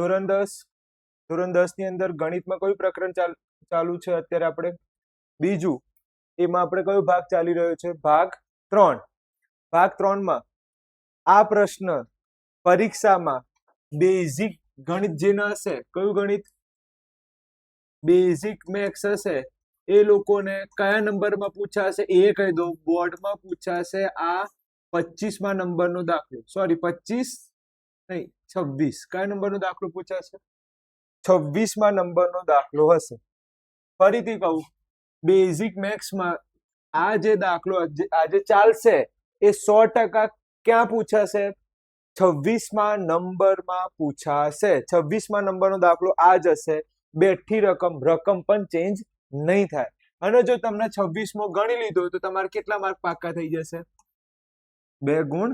ધોરણ 10 ની અંદર ગણિતમાં કયું પ્રકરણ ચાલુ છે અત્યારે આપણે? બીજું. એમાં આપણે કયો ભાગ ચાલી રહ્યો છે? ભાગ 3. ભાગ 3 માં આ પ્રશ્ન પરીક્ષામાં બેઝિક ગણિત જે ન હશે, કયું ગણિત? બેઝિક મેથ્સ હશે, એ લોકોને કયા નંબરમાં પૂછાશે એ કહી દો. બોર્ડમાં પૂછાશે આ 25મા નંબરનો દાખલો, સોરી 25 નહીં 26. કયા નંબરનો દાખલો પૂછાશે? 26મા નંબરનો દાખલો હશે. ફરીથી કહું, બેઝિક મેથ્સમાં આ જે દાખલો આજે ચાલશે એ 100% ક્યાં પૂછાશે? 26મા નંબરમાં પૂછાશે. 26મા નંબરનો દાખલો આ જ હશે. બેઠી રકમ પણ ચેન્જ નહીં થાય. અને જો તમને 26મો ગણી લીધો તો તમારે કેટલા માર્ક પાક્કા થઈ જશે? 2 ગુણ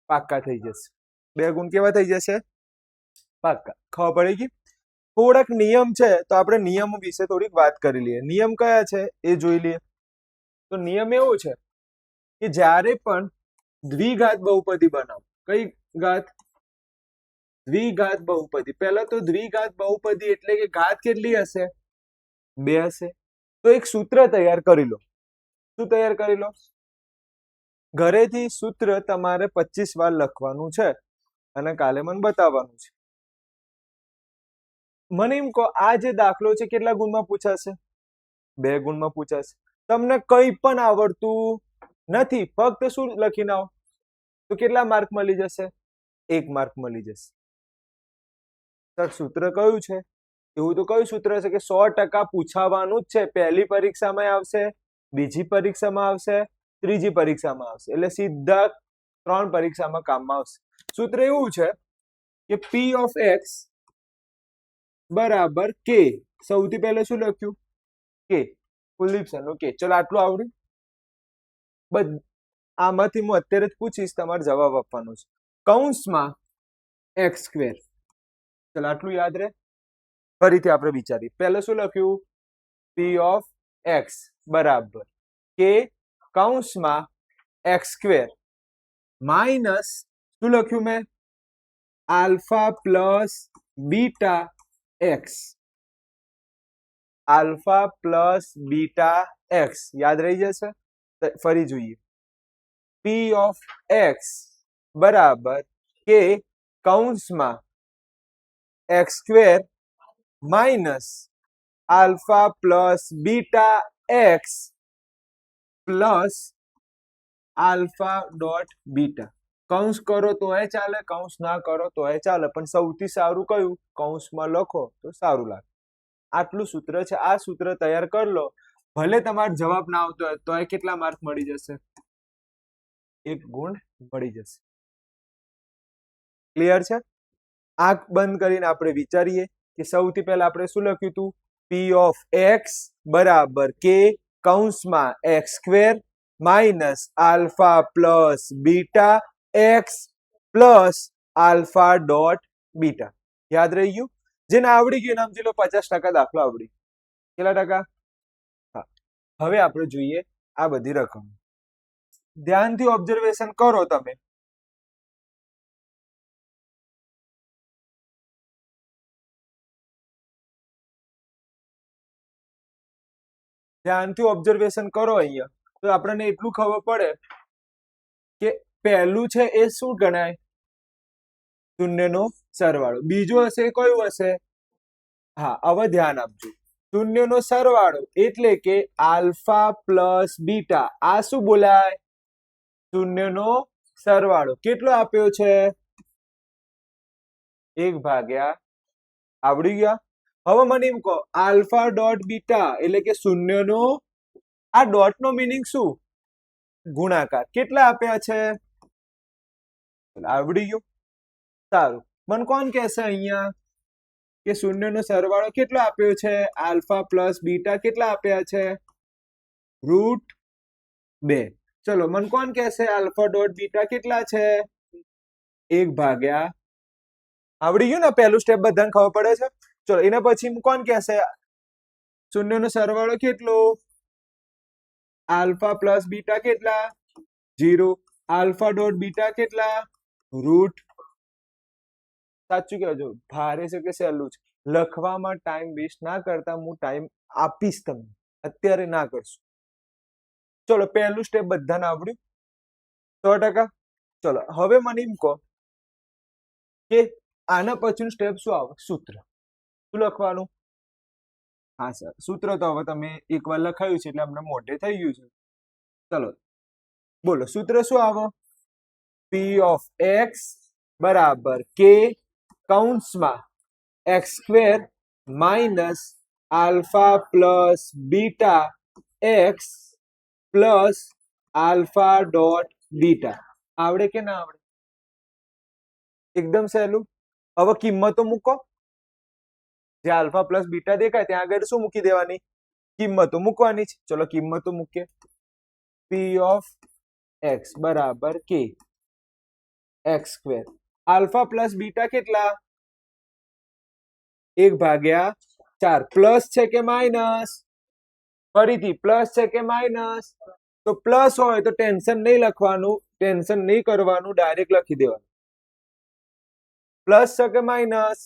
પાક્કા થઈ જશે. 2 ગુણ કેવા થઈ જશે? પાક્કા. ખબર પડી ગઈ? થોડાક નિયમ છે તો આપણે નિયમો વિશે થોડીક વાત કરી લઈએ. નિયમ કયા છે એ જોઈ લઈએ. તો નિયમ એવો છે કે જ્યારે પણ દ્વિઘાત બહુપદી બનાવો. કઈ ઘાત? દ્વિઘાત બહુપદી. પહેલા તો દ્વિઘાત બહુપદી એટલે કે ઘાત કેટલી હશે? 2 હશે. તો એક સૂત્ર તૈયાર કરી લો. શું તૈયાર કરી લો? ઘરેથી સૂત્ર તમારે 25 વાર લખવાનું છે અને કાલે મને બતાવવાનું છે. મને એમ કહો, આ જે દાખલો છે કેટલા ગુણમાં પૂછાશે? 2 ગુણમાં પૂછાશે. તમને કંઈ પણ આવડતું નથી, ફક્ત શું લખીને આવો તો કેટલા માર્ક મળી જશે? 1 માર્ક મળી જશે. સર સૂત્ર કયું છે? એવું તો કયું સૂત્ર છે કે 100% પૂછાવાનું જ છે. પહેલી પરીક્ષામાં આવશે, બીજી પરીક્ષામાં આવશે, ત્રીજી પરીક્ષામાં આવશે, એટલે સીધા 3 પરીક્ષામાં કામમાં આવશે. સૂત્ર એવું છે કે P of x બરાબર k. સૌથી પહેલા શું લખ્યું? k. કુલદીપ સર નો k. ચલો આટલું આવડ્યું. આમાંથી હું અત્યારે જ પૂછીશ, તમારે જવાબ આપવાનો છે. કૌંસમાં x². ચલો આટલું યાદ રહે. ફરીથી આપણે વિચારીએ. પહેલા શું લખ્યું? P of x બરાબર k કૌંસમાં x² માઇનસ શું લખ્યું મેં? Alpha plus beta x. Alpha plus beta x યાદ રહી જશે. ફરી જોઈએ. P of x બરાબર k કૌંસમાં x² minus alpha plus beta x plus alpha dot beta. કૌંસ કરો તોય ચાલે, કૌંસ ના કરો તોય ચાલે, પણ સૌથી સારું કયું? કૌંસમાં લખો તો સારું લાગે. આટલું સૂત્ર છે. આ સૂત્ર તૈયાર કરી લો. ભલે તમારો જવાબ ના આવતો હોય તોય કેટલા માર્ક મળી જશે? 1 ગુણ મળી જશે. ક્લિયર છે? આંખ બંધ કરીને આપણે વિચારીએ કે સૌથી પહેલા આપણે શું લખ્યું હતું? P of x બરાબર k કૌંસમાં x² minus alpha plus beta x plus alpha dot beta. યાદ રહી ગયું? જેને આવડી ગયું નામ સમજી લો 50% દાખલો આવડી. કેટલા ટકા? હા. હવે આપણે જોઈએ આ બધી રકમ. ધ્યાનથી ઓબ્ઝર્વેશન કરો તમે. ધ્યાનથી ઓબ્ઝર્વેશન કરો અહીંયા તો આપણને એટલું ખબર પડે કે પહેલું છે એ શું ગણાય? શૂન્યનો સરવાળો. બીજું હશે કયું હશે? હા, હવે ધ્યાન આપજો. શૂન્યનો સરવાળો એટલે કે આલ્ફા પ્લસ બીટા. આ શું બોલાય? શૂન્યનો સરવાળો. કેટલો આપ્યો છે? 1/. આવડી ગયા? હવે મને એમ કહો, આલ્ફા ડોટ બીટા એટલે કે શૂન્યનો, આ ડોટ નો મીનિંગ શું? ગુણાકાર. કેટલા આપ્યા છે? આવડી ગયું? સારું. મને કોણ કહેશે અહીંયા કે શૂન્યનો સરવાળો કેટલો આપ્યો છે? આલ્ફા પ્લસ બીટા કેટલા આપ્યા છે? √2. ચલો મને કોણ કહેશે આલ્ફા ડોટ બીટા કેટલા છે? 1/. આવડી ગયું ને? પહેલું સ્ટેપ બધાને ખબર પડે છે. ચલો એના પછી કોણ કહેશે શૂન્યનો સરવાળો કેટલો? આલ્ફા પ્લસ બીટા કેટલા? 0. આલ્ફા ડોટ બીટા કેટલા? √. સાચું કહેજો, ભારે છે કે સહેલું છે? લખવામાં ટાઈમ વેસ્ટ ના કરતા હું ટાઈમ આપીશ તમને, અત્યારે ના કરશું. ચલો પહેલું સ્ટેપ બધાને આવડ્યું 100%. ચલો હવે મને એમ કહો કે આના પછીનું સ્ટેપ શું આવે? સૂત્ર. શું લખવાનું? હા સર, સૂત્ર તો હવે તમે એકવાર લખાયું છે એટલે અમને મોઢે થઈ ગયું છે. ચલો બોલો, સૂત્ર શું આવે? પી ઓફ એક્સ બરાબર કે કૌંસમાં x square minus alpha plus beta x plus alpha dot beta. આવડે કે ના આવડે? એકદમ સહેલું. હવે કિંમતો મૂકો, જે આલ્ફા પ્લસ બીટા દેખાય ત્યાં આગળ શું મૂકી દેવાની? કિંમતો મૂકવાની છે. ચલો કિંમતો મૂકીએ. પી ઓફ એક્સ બરાબર કે x square, alpha plus beta કેટલા? 1/4. પ્લસ છે કે માઇનસ? ફરીથી પ્લસ છે કે માઇનસ? તો પ્લસ હોય તો ટેન્શન નહીં લખવાનું, ટેન્શન નહીં કરવાનું, ડાયરેક્ટ લખી દેવાનું. પ્લસ છે કે માઇનસ?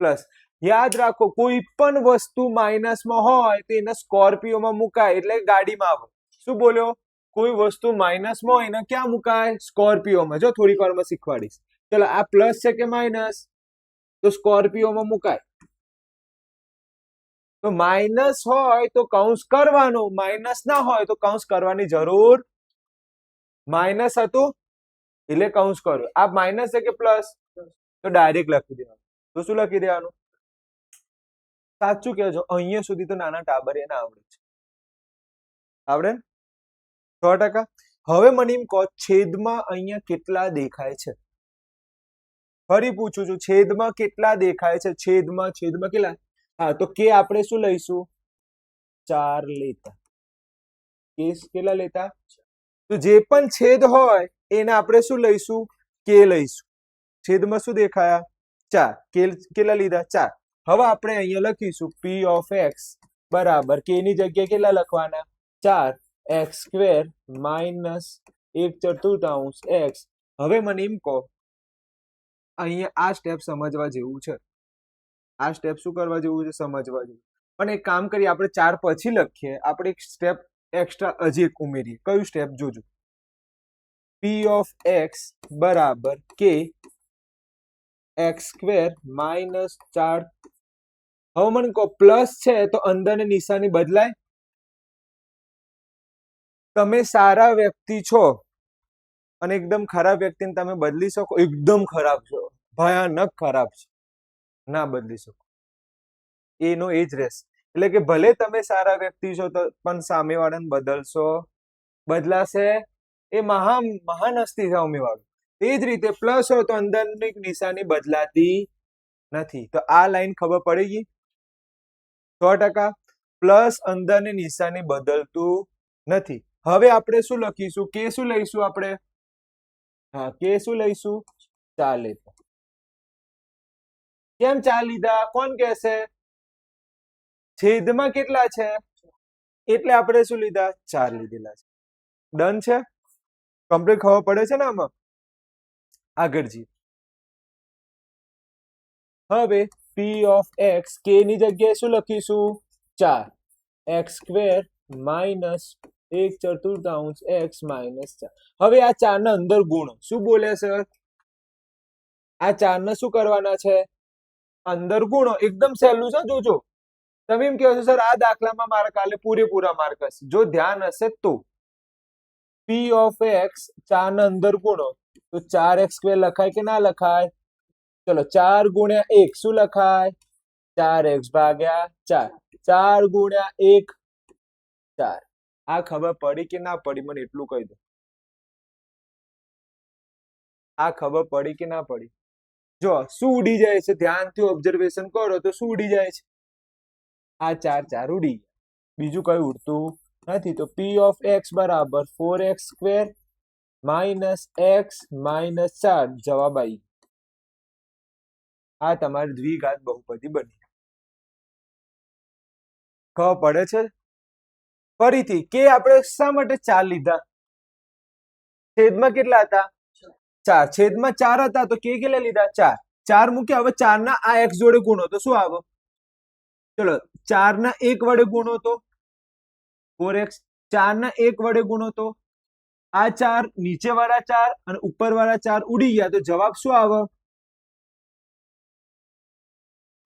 પ્લસ. યાદ રાખો, કોઈ પણ વસ્તુ માઇનસમાં હોય તો એને સ્કોર્પિયોમાં મુકાય એટલે ગાડીમાં આવે. શું બોલ્યો? કોઈ વસ્તુ માઇનસમાં હોય એને ક્યાં મુકાય? સ્કોર્પિયોમાં. જો થોડીક વારમાં શીખવાડીશ. ચલો આ પ્લસ છે કે માઇનસ? તો સ્કોર્પિયોમાં મુકાય. તો માઇનસ હોય તો કૌંસ કરવાનું, માઇનસ ના હોય તો કૌંસ કરવાની જરૂર. માઇનસ હતું એટલે કૌંસ કરો. આ માઇનસ છે કે પ્લસ? તો ડાયરેક્ટ લખી દેવાનું. તો શું લખી દેવાનું? સાચું કહેજો, અહીંયા સુધી તો નાના ટાબરિયા ના આવડે છે. આવડે 100%. હવે મને એમ કહો, છેદમાં અહીંયા કેટલા દેખાય છે? ફરી પૂછું છું, છેદમાં કેટલા દેખાય છે? છેદમાં કેટલા? હા, તો કે આપણે શું લઈશું? 4 લેતા. કે કેટલા લેતા? તો જે પણ છેદ હોય એને આપણે શું લઈશું? કે લઈશું. છેદમાં શું દેખાયા? 4. કે કેટલા લીધા? 4. હવે આપણે અહીંયા લખીશું પી ઓફ એક્સ બરાબર કે ની જગ્યાએ કેટલા લખવાના? 4 એક્સ સ્ક્વેર માઇનસ 1/4 એક્સ. હવે મને એમ કહો, અહીંયા આ સ્ટેપ સમજવા જેવું છે. આ સ્ટેપ શું કરવા જેવું છે? સમજવા જેવું. પણ એક કામ કરીએ, આપણે 4 પછી લખીએ, આપણે એક સ્ટેપ એક્સ્ટ્રા હજી એક ઉમેરીએ. કયું સ્ટેપ? જોજો. પી ઓફ એક્સ બરાબર કે એક્સ સ્ક્વેર માઇનસ 4. હવે મને કહો, પ્લસ છે તો અંદરની નિશાની બદલાય? તમે સારા વ્યક્તિ છો અને એકદમ ખરાબ વ્યક્તિને તમે બદલી શકો? એકદમ ખરાબ છો, ભયાનક ખરાબ છે, ના બદલી શકો. એનો એ જ રહેશે. એટલે કે ભલે તમે સારા વ્યક્તિ છો તો પણ સામેવાળાને બદલશો? બદલાશે? એ મહાન હસ્તી સામેવાળો. એ જ રીતે પ્લસ હોય તો અંદરની નિશાની બદલાતી નથી. તો આ લાઈન ખબર પડી ગઈ? 100%. પ્લસ અંદરની નિશાની બદલતું નથી. હવે આપણે શું લખીશું? કે શું લઈશું આપણે? હા, કે શું લઈશું? 4 લેતા. કેમ 4 લીધા? કોણ કહેશે? છેદમાં કેટલા છે એટલે આપણે શું લીધા? 4 લીધેલા છે. ડન છે? કમ્પ્લીટ ખબર પડે છે ને આમાં? આગળ જઈએ. હવે પી ઓફ એક્સ કે ની જગ્યાએ શું લખીશું? 4 x square minus 1/4 x minus 4. હવે આ 4 ના અંદર ગુણો. શું બોલે સર? આ 4 ને શું કરવાના છે? અંદર ગુણો. એકદમ સહેલું છે, જોજો. તમે એમ કહો છો સર આ દાખલામાં મારા કાલે પૂરેપૂરા માર્ક હશે. જો ધ્યાન હશે તો પી ઓફ એક્સ 4 ના અંદર ગુણો તો 4x સ્ક્વેર લખાય કે ના લખાય? ચલો 4 ગુણ્યા 1 શું લખાય? 4x ભાગ્યા 4. 4 ગુણ્યા 1 4. આ ખબર પડી કે ના પડી? મને એટલું કહી દો. આ ખબર પડી કે ના પડી? જો શું ઉડી જાય છે? ધ્યાનથી ઓબ્ઝર્વેશન કરો તો શું ઉડી જાય છે? આ 4 ઉડી ગયા, બીજું કઈ ઉડતું નથી. તો પી ઓફ એક્સ બરાબર 4x square minus x minus 4. જવાબ આવી. આ તમારી દ્વિઘાત બહુપદી બની. ખબર પડે છે? ફરીથી કે આપણે શા માટે 4 લીધા? છેદમાં કેટલા હતા? 4. છેદમાં 4 હતા તો કે કેટલા લીધા? 4. 4 મૂક્યા, હવે 4 ના આ x જોડે ગુણો તો શું આવે? ચલો 4 ના 1 વડે ગુણો તો 4x, 4 ના 1 વડે ગુણો તો આ 4, નીચે વાળા 4 અને ઉપર વાળા 4 ઉડી ગયા, તો જવાબ શું આવે?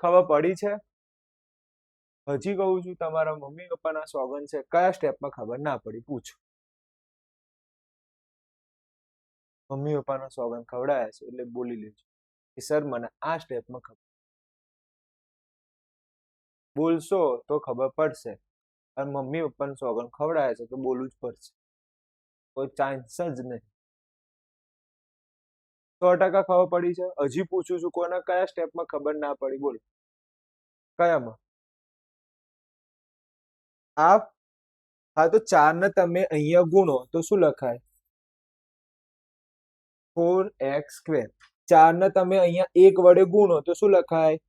ખબર પડી છે? હજી કહું છું, તમારા મમ્મી પપ્પાના સોગન છે, કયા સ્ટેપમાં ખબર ના પડી પૂછો. મમ્મી પપ્પાનો સોગન ખવડાયા છે એટલે બોલી લેજો કે સર મને આ સ્ટેપમાં ખબર. બોલશો તો ખબર પડશે, અને મમ્મી પપ્પાનું સોગન ખવડાયા છે તો બોલવું જ પડશે, કોઈ ચાન્સ જ નહીં. 100% ખબર પડી છે. હજી પૂછું છું, કોના કયા સ્ટેપમાં ખબર ના પડી બોલો? કયામાં? હા તો 4 ને તમે અહીંયા ગુણો તો શું લખાય? 4x². 4 ને તમે અહીંયા 1 વડે ગુણો તો શું લખાય?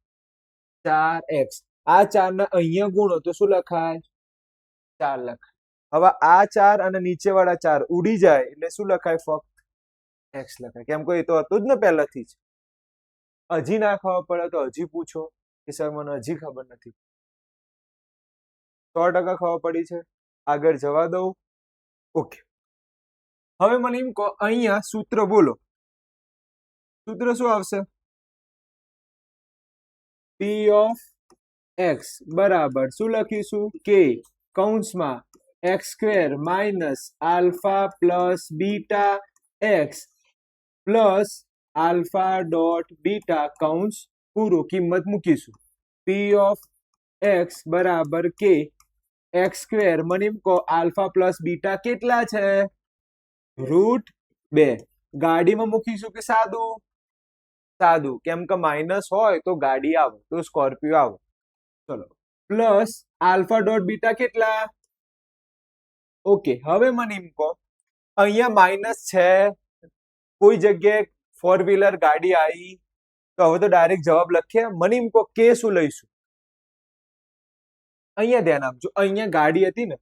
4x. આ 4 ને અહીંયા ગુણો તો શું લખાય? 4 લખાય. હવે આ 4 અને નીચે વાળા 4 ઉડી જાય એટલે શું લખાય? ફક્ત x લખાય. કેમ કે એ તો હતું જ ને પહેલાથી જ. હજી ના ખબર પડે તો હજી પૂછો કે સર મને હજી ખબર નથી. 100% ખબર પડી છે. આગળ જવા દઉં. ઓકે, હવે મને એમ કહો, અહીંયા સૂત્ર બોલો. સૂત્ર શું આવશે? p ઓફ x બરાબર શું લખીશું? k કૌંસમાં x² minus alpha plus beta x plus alpha dot beta કૌંસ પૂરું. કિંમત મૂકીશું. p ઓફ x બરાબર k x². મને એમ કહો આલ્ફા પ્લસ બીટા કેટલા છે? √2. ગાડીમાં મૂકીશું કે સાદું? સાદું, કેમ કે માઇનસ હોય તો ગાડી આવે, તો સ્કોર્પિયો આવે. ચલો, પ્લસ આલ્ફા ડોટ બીટા કેટલા? ઓકે, હવે મને એમ કહો, અહીંયા માઇનસ છે, કોઈ જગ્યાએ 4 વ્હીલર ગાડી આવી, તો હવે તો ડાયરેક્ટ જવાબ લખીએ. મને એમ કહો કે શું લઈશું? અહીંયા ધ્યાન આપજો, અહીંયા ગાડી હતી ને,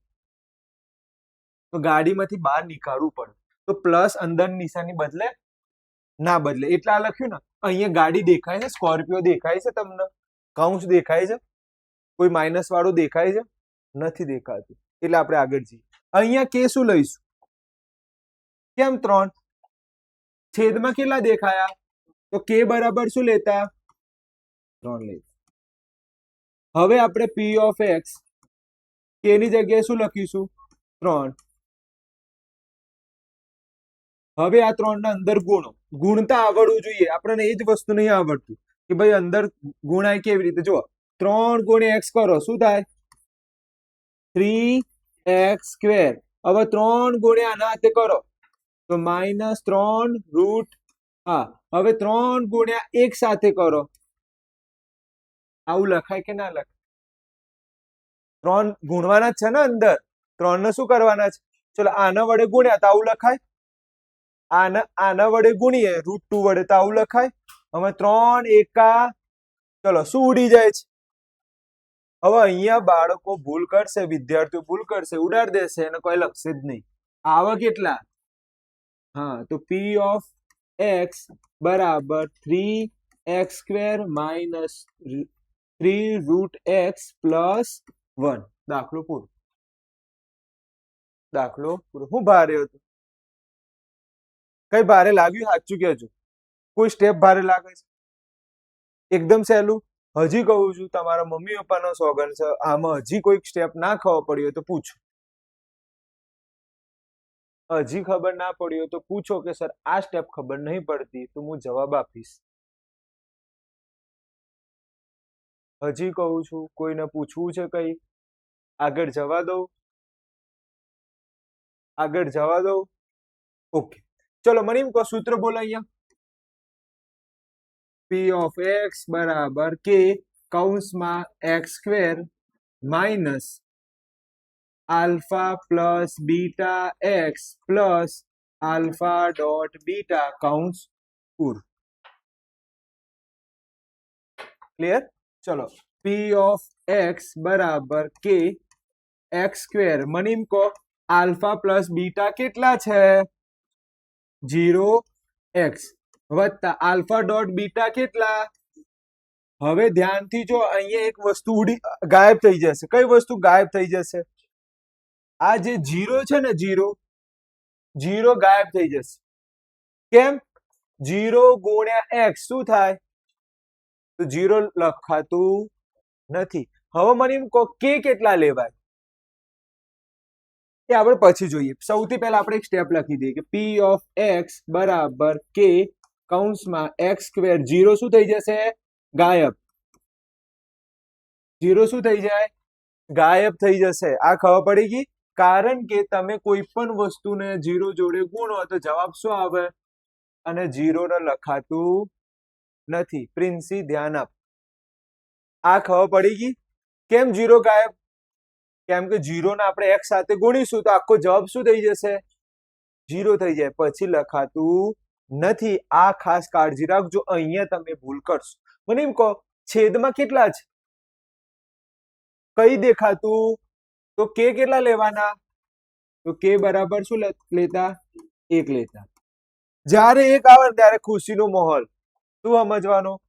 તો ગાડીમાંથી બહાર નીકાળવું પડે, તો પ્લસ અંદર નિશાની બદલે ના બદલે, એટલે આ લખ્યું ને. અહીંયા ગાડી દેખાય છે, સ્કોર્પિયો દેખાય છે તમને? કૌંસ દેખાય છે? કોઈ માઇનસ વાળું દેખાય છે? નથી દેખાતું, એટલે આપણે આગળ જઈએ. અહીંયા કે શું લઈશું? કેમ 3? છેદમાં કેટલા દેખાયા? તો કે બરાબર શું લેતા? 3 લેતા. હવે આપણે p ઓફ x કે ની જગ્યાએ શું લખીશું? 3. હવે આ 3 ના અંદર ગુણો. ગુણતા આવડવું જોઈએ, આપણને એ જ વસ્તુ નહીં આવડતું કે ભાઈ અંદર ગુણાય કેવી રીતે. જુઓ, 3 ગુણ્યા x કરો શું થાય? 3x². હવે 3 ગુણ્યા આના હાથે કરો તો -3 √. હવે 3 ગુણ્યા 1 સાથે કરો, આવું લખાય કે ના લખાય? 3 ગુણવાના જ છે ને અંદર, 3 ને શું કરવાના છે? ચલો આના વડે ગુણ્યા તો આવું લખાય, આના વડે ગુણીએ √2 વડે તો આવું લખાય. હવે 3 એકા, ચલો શું ઉડી જાય છે? હવે અહીંયા બાળકો ભૂલ કરશે, વિદ્યાર્થીઓ ભૂલ કરશે, ઉડાડ દેશે, એને કોઈ લખશે જ નહીં. આવા કેટલા? હા, તો p ઓફ x બરાબર 3x² માઇનસ 3 √x પ્લસ 1. દાખલો પૂરો. દાખલો પૂરો. શું ભારે હતું? કઈ ભારે લાગ્યું? સાચું કહેજો. કોઈ સ્ટેપ ભારે લાગે છે? એકદમ સહેલું. હજી કહું છું, તમારા મમ્મી પપ્પાનો સોગન છે, આમાં હજી કોઈ સ્ટેપ ના ખબર પડી હોય તો પૂછો. હજી ખબર ના પડી હોય તો પૂછો કે સર આ સ્ટેપ ખબર નહીં પડતી, તો હું જવાબ આપીશ. હજી કહું છું, કોઈને પૂછવું છે કઈ? આગળ જવા દઉં? આગળ જવા દઉં? ઓકે, ચલો મને એમ કહો, સૂત્ર બોલો અહીંયા. p ઓફ x બરાબર k કૌંસમાં x² minus alpha plus beta x plus alpha dot beta કૌંસ પૂરું. ક્લિયર? ચલો, p ઓફ x બરાબર k x². મને એમ કહો આલ્ફા પ્લસ બીટા કેટલા છે? 0x. વત્તા આલ્ફા ડોટ બીટા કેટલા? હવે ધ્યાનથી જો, અહીંયા એક વસ્તુ ગાયબ થઈ જશે. કઈ વસ્તુ ગાયબ થઈ જશે? આ જે જીરો છે ને, જીરો ગાયબ થઈ જશે. કેમ? જીરો ગુણ્યા એક્સ શું થાય? તો જીરો લખાતું નથી. હવે મને એમ કહો કે કેટલા લેવાય? એ આપણે પછી જોઈએ. સૌથી પહેલા આપણે એક સ્ટેપ લખી દઈએ કે પી ઓફ એક્સ બરાબર કે કૌંસમાં એક્સ સ્ક્વેર. જીરો શું થઈ જશે? ગાયબ. જીરો શું થઈ જાય? ગાયબ થઈ જશે. આ ખબર પડી ગઈ? કારણ કે તમે કોઈ પણ વસ્તુને જીરો જોડે ગુણો તો જવાબ શું આવે? અને જીરો લખાતું નથી. પ્રિન્સી ધ્યાન આપ. આ ખબર પડી ગઈ? કેમ જીરો ગાયબ? કેમ કે જીરો ને આપણે એક્સ સાથે ગુણીશું તો આખો જવાબ શું થઈ જશે? જીરો થઈ જાય. પછી લખાતું નથી. આ ખાસ કાળજી રાખજો. અહીંયા તમે ભૂલ કરશો. મને એમ કહો છેદમાં કેટલા છે? કઈ દેખાતું? તો કે કેટલા લેવાના? તો કે બરાબર શું લેતા? 1 લેતા. જ્યારે 1 આવે ત્યારે ખુશીનો માહોલ. શું સમજવાનું?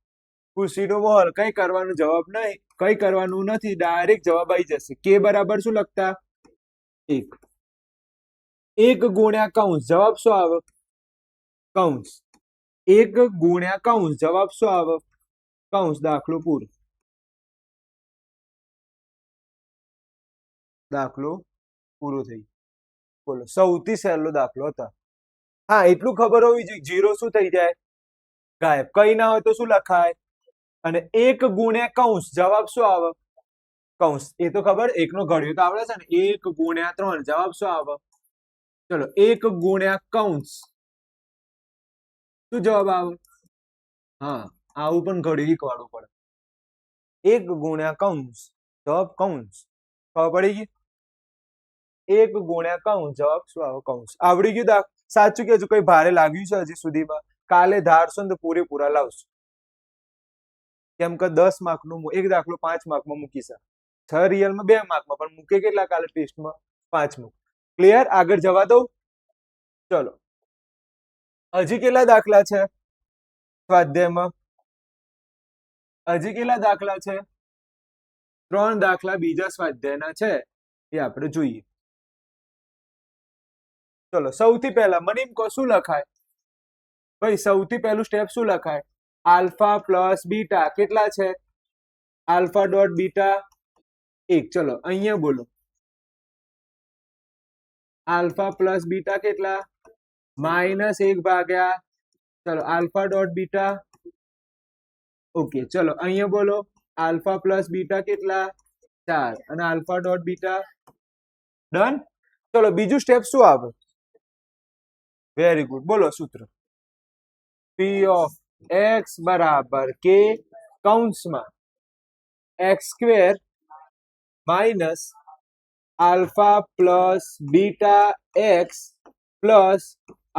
ખુશીનો માહોલ. કઈ કરવાનું જવાબ નહીં, કઈ કરવાનું નથી, ડાયરેક્ટ જવાબ આવી જશે. કે બરાબર શું લખતા? 1. 1 ગુણ્યા કૌંસ. જવાબ શું આવે? કૌંસ. 1 ગુણ્યા કૌંસ. જવાબ શું આવે? કૌંસ. દાખલો પૂરો. દાખલો પૂરો થઈ. બોલો, સૌથી સહેલો દાખલો હતો. હા, એટલું ખબર હોવી જોઈએ. જીરો શું થઈ જાય? ગાયબ. કઈ ના હોય તો શું લખાય? અને 1 ગુણ્યા કૌંસ. જવાબ શું આવે? કૌંસ. એ તો ખબર, એકનો ઘડિયો તો આવડે છે ને. 1 ગુણ્યા 3. જવાબ શું આવે? ચલો, 1 ગુણ્યા કૌંસ. શું જવાબ આવે? હા, આવું પણ ઘડિયું શીખવાડવું પડે. 1 ગુણ્યા કૌંસ. જવાબ કૌંસ. ખબર પડી ગઈ? 1 ગુણ્યા કૌંસ. જવાબ શું આવે? કૌંસ. આવડી ગયું? સાચું કેજો, કઈ ભારે લાગ્યું છે હજી સુધીમાં? કાલે ધારશો ને તો પૂરેપૂરા લાવશો. કેમ કે 10 માર્કનું એક દાખલો 5 માર્કમાં મૂકી છે. 6 રિયલમાં 2 માર્કમાં, પણ મૂકે કેટલા કાલે ટેસ્ટમાં? 5 ક્લિયર? આગળ જવા દઉં. ચલો, હજી કેટલા દાખલા છે સ્વાધ્યાયમાં? હજી કેટલા દાખલા છે? 3 દાખલા બીજા સ્વાધ્યાયના છે, એ આપણે જોઈએ. ચલો, સૌથી પહેલા મને એમ કહો શું લખાય? ભાઈ, સૌથી પહેલું સ્ટેપ શું લખાય? આલ્ફા પ્લસ બીટા કેટલા છે? Alpha dot beta 1. ચલો, અહીંયા બોલો. આલ્ફા પ્લસ બીટા કેટલા? -1 ભાગ્યા. ચલો, આલ્ફા ડોટ બીટા. ઓકે, ચલો અહીંયા બોલો. આલ્ફા પ્લસ બીટા કેટલા? 4. અને આલ્ફા ડોટ બીટા. ડન. ચલો, બીજું સ્ટેપ શું આવે? Very good. બોલો સૂત્ર. પી ઓફ એક્સ બરાબર કે કૌંસમાં x square minus alpha plus beta x plus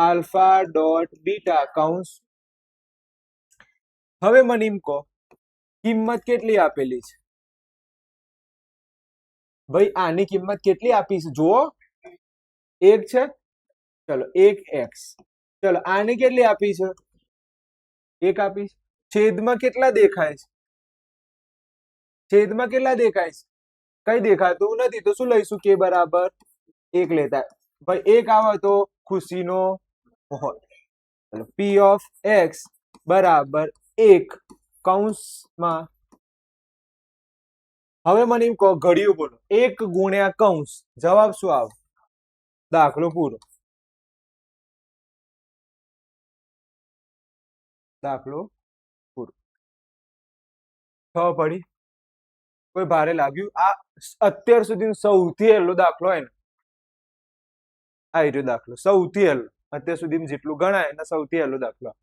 alpha dot beta કૌંસ. હવે મને એમ કહો કિંમત કેટલી આપેલી છે? ભાઈ, આની કિંમત કેટલી આપી છે? જુઓ, 1 છે. ચલો, 1x. ચલો, આની કેટલી આપી છે? 1 આપી છે. છેદમાં કેટલા દેખાય છે? છેદમાં કેટલા દેખાય છે? કઈ દેખાતું નથી. તો શું લઈશું? કે બરાબર 1 લેતા. ભાઈ, 1 આવે તો ખુશીનો માહોલ. પી ઓફ એક્સ બરાબર 1 કૌંસમાં. હવે મને એમ કહો ઘડિયું બોલો. 1 ગુણ્યા કૌંસ. જવાબ શું આવે? દાખલો પૂરો. દાખલો પૂરો. ખબર પડી? કોઈ ભારે લાગ્યું? આ અત્યાર સુધી સૌથી હેલો દાખલો હોય ને, આ રહ્યો દાખલો. સૌથી હેલો અત્યાર સુધી જેટલું ગણાય એના સૌથી હેલો દાખલો.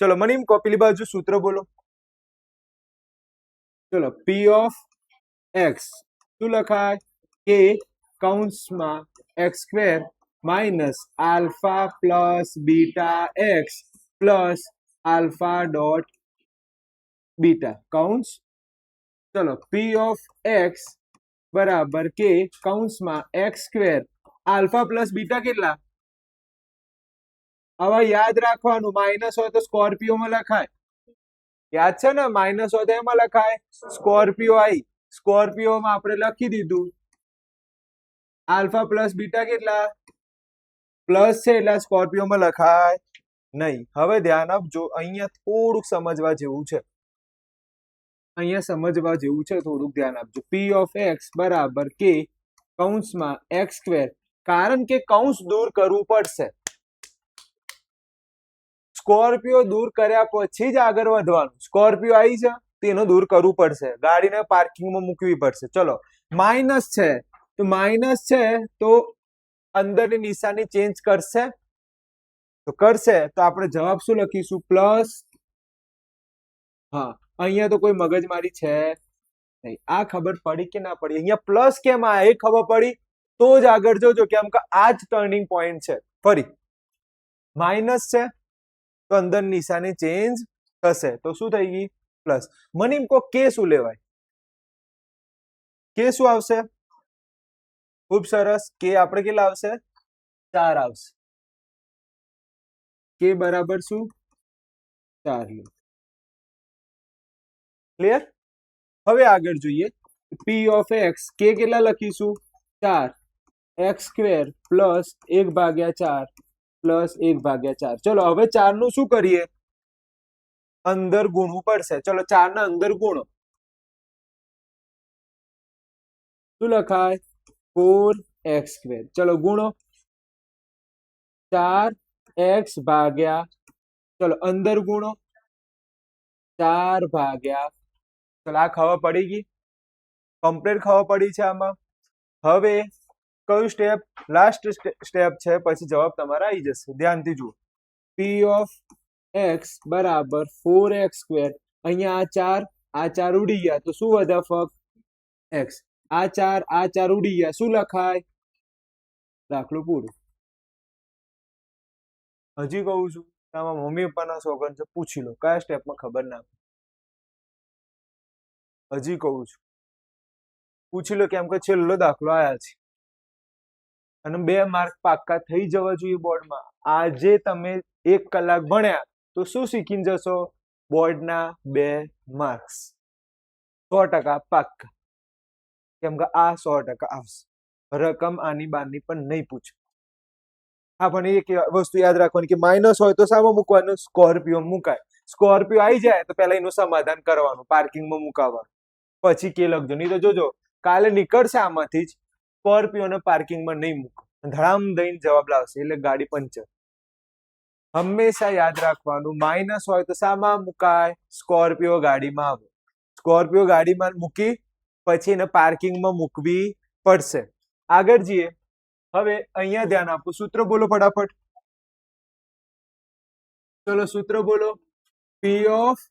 ચલો, મને એમ કહો પેલી બાજુ સૂત્ર બોલો. ચલો, પી ઓફ એક્સ શું લખાય? કે કૌંસમાં x square minus alpha plus beta x plus alpha dot beta કૌંસ. ચલો, પી ઓફ એક્સ બરાબર કે કૌંસમાં x square. Alpha plus beta કેટલા? હવે યાદ રાખવાનું માઇનસ હોય તો સ્કોર્પિયો માં લખાય, યાદ છે ને, માઇનસ હોય તો એમાં લખાય સ્કોર્પિયો આઈ, સ્કોર્પિયો માં આપણે લખી દીધું આલ્ફા પ્લસ બીટા કેટલા પ્લસ છે એટલે સ્કોર્પિયો માં લખાય નહીં. હવે ધ્યાન આપજો, અહીંયા થોડુંક સમજવા જેવું છે, અહીંયા સમજવા જેવું છે, થોડુંક ધ્યાન આપજો. પી ઓફ એક્સ બરાબર કે કૌંસમાં એક્સ સ્ક્વેર, કારણ કે કૌંસ દૂર કરવું પડશે, સ્કોર્પિયો દૂર કર્યા પછી જ આગળ વધવાનું. સ્કોર્પિયો આવી છે તેનો દૂર કરવું પડશે, ગાડીને પાર્કિંગમાં મૂકવી પડશે. ચલો માઇનસ છે તો માઇનસ છે તો અંદરની નિશાની ચેન્જ કરશે, તો કરશે તો આપણે જવાબ શું લખીશું પ્લસ. હા અહીંયા તો કોઈ મગજમારી છે નહીં, આ ખબર પડી કે ના પડી, અહીંયા પ્લસ કેમ આ એ ખબર પડી તો જ આગળ જોજો, કેમ કે આ જ ટર્નિંગ પોઈન્ટ છે. ફરી માઇનસ છે તો અંદર નિશાની ચેન્જ થશે, તો શું થઈ ગઈ પ્લસ. મને એમ કહો કે શું લેવાય, કે શું આવશે, ખૂબ સરસ, કે આપણે કેટલા આવશે 4 આવશે, કે બરાબર શું 4. ક્લિયર? હવે આગળ જોઈએ, પી ઓફ એક્સ કે કેટલા લખીશું 4, એક્સ સ્ક્વેર પ્લસ 1/4 પ્લસ 1/4. ચલો હવે 4 નું શું કરીએ, અંદર ગુણવું પડશે. ચલો 4 ના અંદર ગુણો, શું લખાય 4x². ચલો ગુણો 4x ભાગ્યા, ચલો અંદર ગુણો 4/. ચલો આ ખબર પડી ગઈ, કમ્પ્લીટ ખબર પડી છે આમાં. હવે કયું સ્ટેપ, લાસ્ટ સ્ટેપ છે, પછી જવાબ તમારા આવી જશે. ધ્યાનથી જુઓ, પી ઓફ એક્સ બરાબર 4x². અહીંયા આ 4 ઉડી ગયા તો શું વધ્યા ફક્ત એક્સ. આ 4 ઉડી ગયા, શું લખાય દાખલો પૂરો. હજી કહું છું, તમારા મમ્મી પપ્પાના શોખન છે, પૂછી લો કયા સ્ટેપમાં ખબર ના. હજી કહું છું પૂછી લો, કેમ કે છેલ્લો દાખલો આયા છે અને 2 માર્ક પાક્કા થઈ જવા જોઈએ બોર્ડમાં. આજે તમે 1 કલાક ભણ્યા તો શું શીખીને જશો, બોર્ડના 2 માર્ક્સ 100% પાક્કા, કેમ કે આ 100% આવશે. રકમ આની બારની પણ નહીં પૂછે. આપણે એક વસ્તુ યાદ રાખવાની કે માઇનસ હોય તો સામો મૂકવાનું, સ્કોર્પિયો મુકાય. સ્કોર્પિયો આવી જાય તો પહેલા એનું સમાધાન કરવાનું, પાર્કિંગમાં મુકાવવાનું, પછી કે લખજો. નહીં તો જોજો કાલે નીકળશે આમાંથી જ સ્કોર્પિયોને પાર્કિંગમાં નહીં મૂકો, ધડામ દઈને જવાબ લાવશે એટલે ગાડી પંચર. હંમેશા યાદ રાખવાનું, માઇનસ હોય તો શામાં મુકાય, સ્કોર્પિયો ગાડીમાં આવે. સ્કોર્પિયો ગાડીમાં મૂકી પછી એને પાર્કિંગમાં મૂકવી પડશે. આગળ જઈએ. હવે અહીંયા ધ્યાન આપો, સૂત્ર બોલો ફટાફટ. ચલો સૂત્ર બોલો. પી ઓફ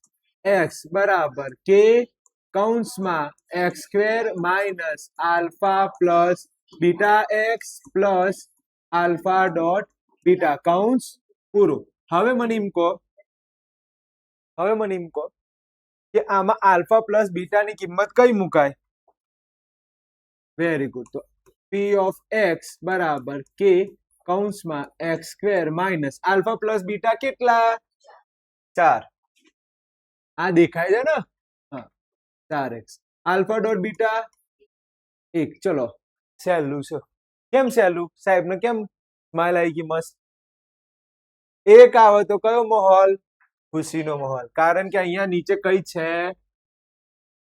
એક્સ બરાબર કે કૌંસમાં x² minus alpha plus beta x plus alpha dot beta, કૌંસ પૂરું. હવે મને એમ કહો કે આમાં આલ્ફા પ્લસ બીટાની કિંમત કઈ મુકાય. Very good. તો પી ઓફ એક્સ બરાબર કે કૌંસમાં x² minus alpha plus beta કેટલા 4. આ દેખાય છે ને, હા 4x આલ્ફા ડોટ બીટા 1. ચલો સહેલું છે. કેમ સહેલું, સાહેબ ને કેમ સ્માઈલ આવી ગઈ મસ્ત. 1 આવે તો કયો માહોલ, ખુશીનો માહોલ, કારણ કે અહીંયા નીચે કઈ છે,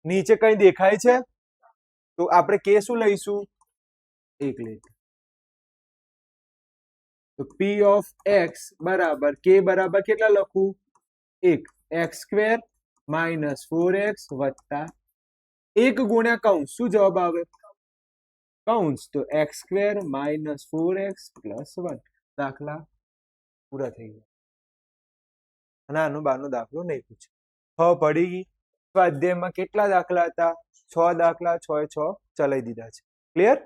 નીચે કઈ દેખાય છે, તો આપણે કે શું લઈશું 1 લઈશું. તો પી ઓફ એક્સ બરાબર કે બરાબર કેટલા લખું 1, x² માઇનસ 4x વત્તા 1 ગુણ્યા કૌંસ, શું જવાબ આવે કૌંસ, તો x² માઇનસ 4x પ્લસ 1. દાખલા પૂરા થઈ ગયા. અને આનો બારનો દાખલો નહીં પૂછે. પડી ગઈ. સ્વાધ્યાયમાં કેટલા દાખલા હતા, 6 દાખલા, 6 એ 6 ચલાવી દીધા છે. ક્લિયર?